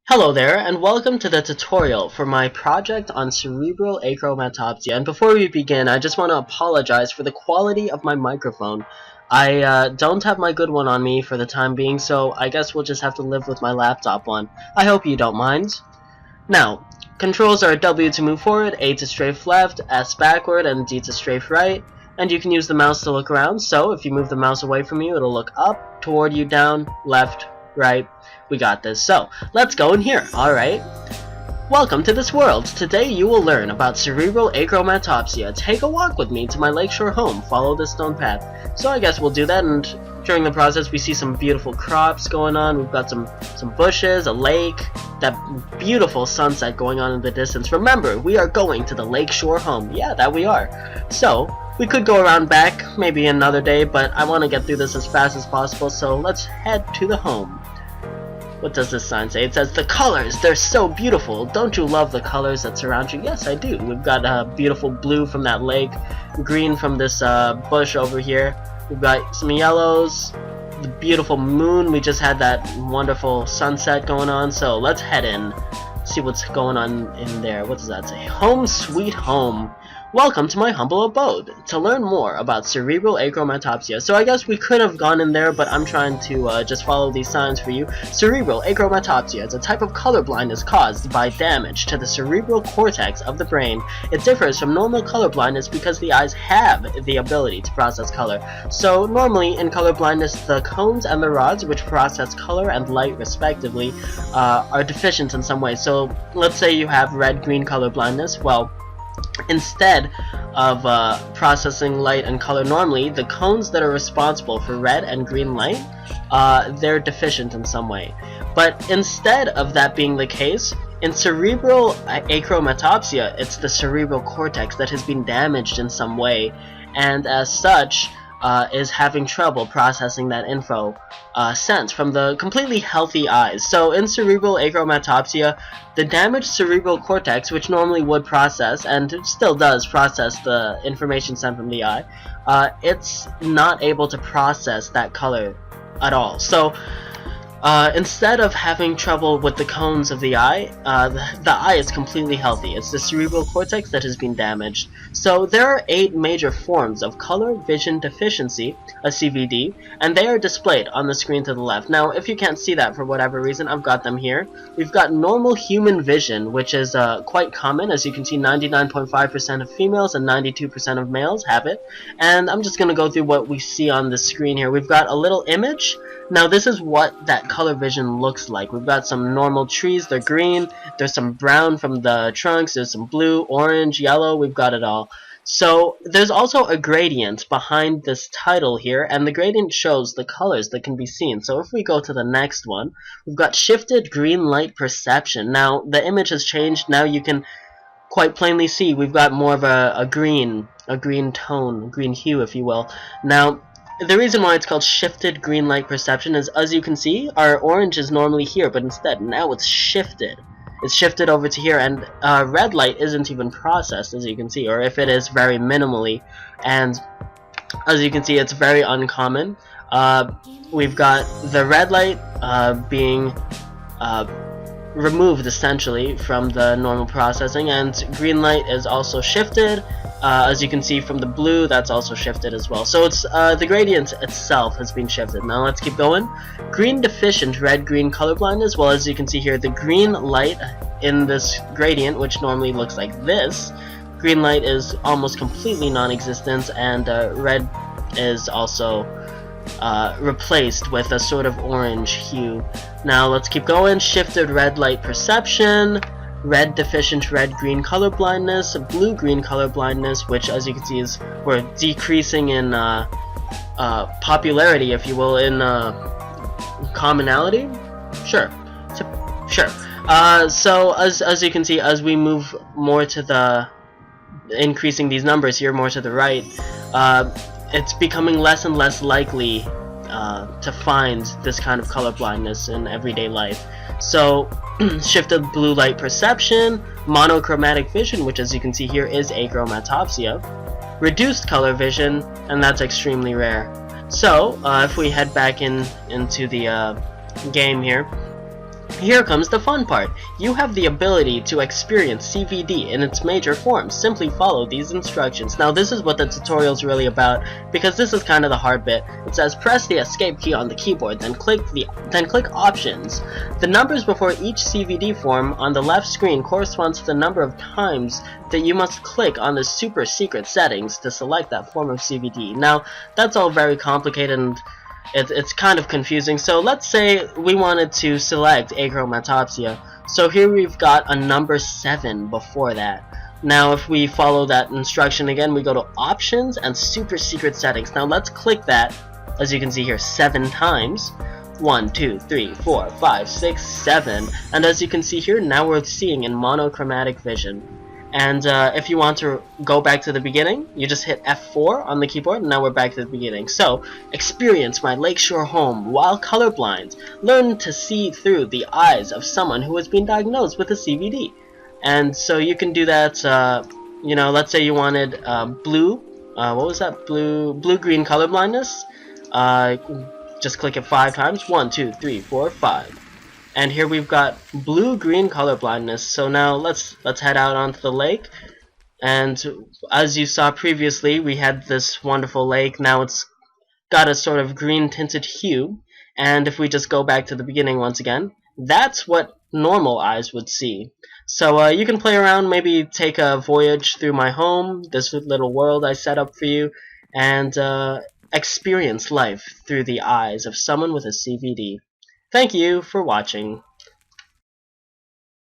Hello there, and welcome to the tutorial for my project on cerebral achromatopsia. And before we begin, I just want to apologize for the quality of my microphone. I don't have my good one on me for the time being, so I guess we'll just have to live with my laptop one. I hope you don't mind. Now, controls are W to move forward, A to strafe left, S backward, and D to strafe right. And you can use the mouse to look around, so if you move the mouse away from you, it'll look up, toward you, down, left, right. We got this. So, let's go in here. Alright. Welcome to this world. Today you will learn about cerebral achromatopsia. Take a walk with me to my lakeshore home. Follow this stone path. So I guess we'll do that, and during the process we see some beautiful crops going on. We've got some bushes, a lake, that beautiful sunset going on in the distance. Remember, we are going to the lakeshore home. Yeah, that we are. So, we could go around back, maybe another day, but I want to get through this as fast as possible, so let's head to the home. What does this sign say? It says, the colors, they're so beautiful. Don't you love the colors that surround you? Yes, I do. We've got beautiful blue from that lake, green from this bush over here. We've got some yellows, the beautiful moon. We just had that wonderful sunset going on, so let's head in, see what's going on in there. What does that say? Home sweet home. Welcome to my humble abode. To learn more about cerebral achromatopsia. So I guess we could have gone in there, but I'm trying to just follow these signs for you. Cerebral achromatopsia is a type of color blindness caused by damage to the cerebral cortex of the brain. It differs from normal color blindness because the eyes have the ability to process color. So normally in color blindness, the cones and the rods, which process color and light respectively, are deficient in some way. So let's say you have red-green color blindness. Well, instead of processing light and color normally, the cones that are responsible for red and green light, they're deficient in some way. But instead of that being the case, in cerebral achromatopsia, it's the cerebral cortex that has been damaged in some way, and as such, is having trouble processing that info sent from the completely healthy eyes. So in cerebral achromatopsia, the damaged cerebral cortex, which normally would process, and still does process the information sent from the eye, it's not able to process that color at all. So instead of having trouble with the cones of the eye is completely healthy. It's the cerebral cortex that has been damaged. So there are 8 major forms of color vision deficiency, a CVD, and they are displayed on the screen to the left. Now, if you can't see that for whatever reason, I've got them here. We've got normal human vision, which is quite common. As you can see, 99.5% of females and 92% of males have it. And I'm just going to go through what we see on the screen here. We've got a little image. Now this is what that color vision looks like. We've got some normal trees, they're green, there's some brown from the trunks, there's some blue, orange, yellow, we've got it all. So there's also a gradient behind this title here, and the gradient shows the colors that can be seen. So if we go to the next one, we've got shifted green light perception. Now the image has changed. Now you can quite plainly see we've got more of a green tone, green hue if you will. Now the reason why it's called shifted green light perception is, as you can see, our orange is normally here, but instead now it's shifted. It's shifted over to here, and red light isn't even processed, as you can see, or if it is, very minimally. And as you can see, it's very uncommon. We've got the red light being removed essentially from the normal processing, and green light is also shifted. As you can see from the blue, that's also shifted as well. So it's the gradient itself has been shifted. Now let's keep going. Green deficient red-green color blindness. Well, as you can see here, the green light in this gradient, which normally looks like this, green light is almost completely non-existent, and red is also replaced with a sort of orange hue. Now let's keep going. Shifted red light perception, red deficient red-green color blindness, blue-green color blindness, which as you can see is we're decreasing in popularity, if you will, in commonality. Sure. So as you can see, as we move more to the increasing these numbers here more to the right, it's becoming less and less likely to find this kind of color blindness in everyday life. So shifted blue light perception, monochromatic vision, which as you can see here is achromatopsia, reduced color vision, and that's extremely rare. So if we head back into the game here, Here comes the fun part. You have the ability to experience CVD in its major forms. Simply follow these instructions. Now this is what the tutorial is really about, because this is kind of the hard bit. It says press the escape key on the keyboard, then click options. The numbers before each CVD form on the left screen corresponds to the number of times that you must click on the super secret settings to select that form of CVD. Now that's all very complicated and it's kind of confusing. So let's say we wanted to select Achromatopsia. So here we've got a number 7 before that. Now if we follow that instruction again, we go to options and super secret settings. Now let's click that, as you can see here, 7 times. 1, 2, 3, 4, 5, 6, 7. And as you can see here, now we're seeing in monochromatic vision. And if you want to go back to the beginning, you just hit F4 on the keyboard, and now we're back to the beginning. So, experience my lakeshore home while colorblind. Learn to see through the eyes of someone who has been diagnosed with a CVD. And so you can do that, you know, let's say you wanted blue, what was that, blue-green colorblindness. Just click it 5 times, 1, 2, 3, 4, 5. And here we've got blue-green color blindness. So now let's head out onto the lake. And as you saw previously, we had this wonderful lake. Now it's got a sort of green tinted hue. And if we just go back to the beginning once again, that's what normal eyes would see. So you can play around, maybe take a voyage through my home, this little world I set up for you, and experience life through the eyes of someone with a CVD. Thank you for watching.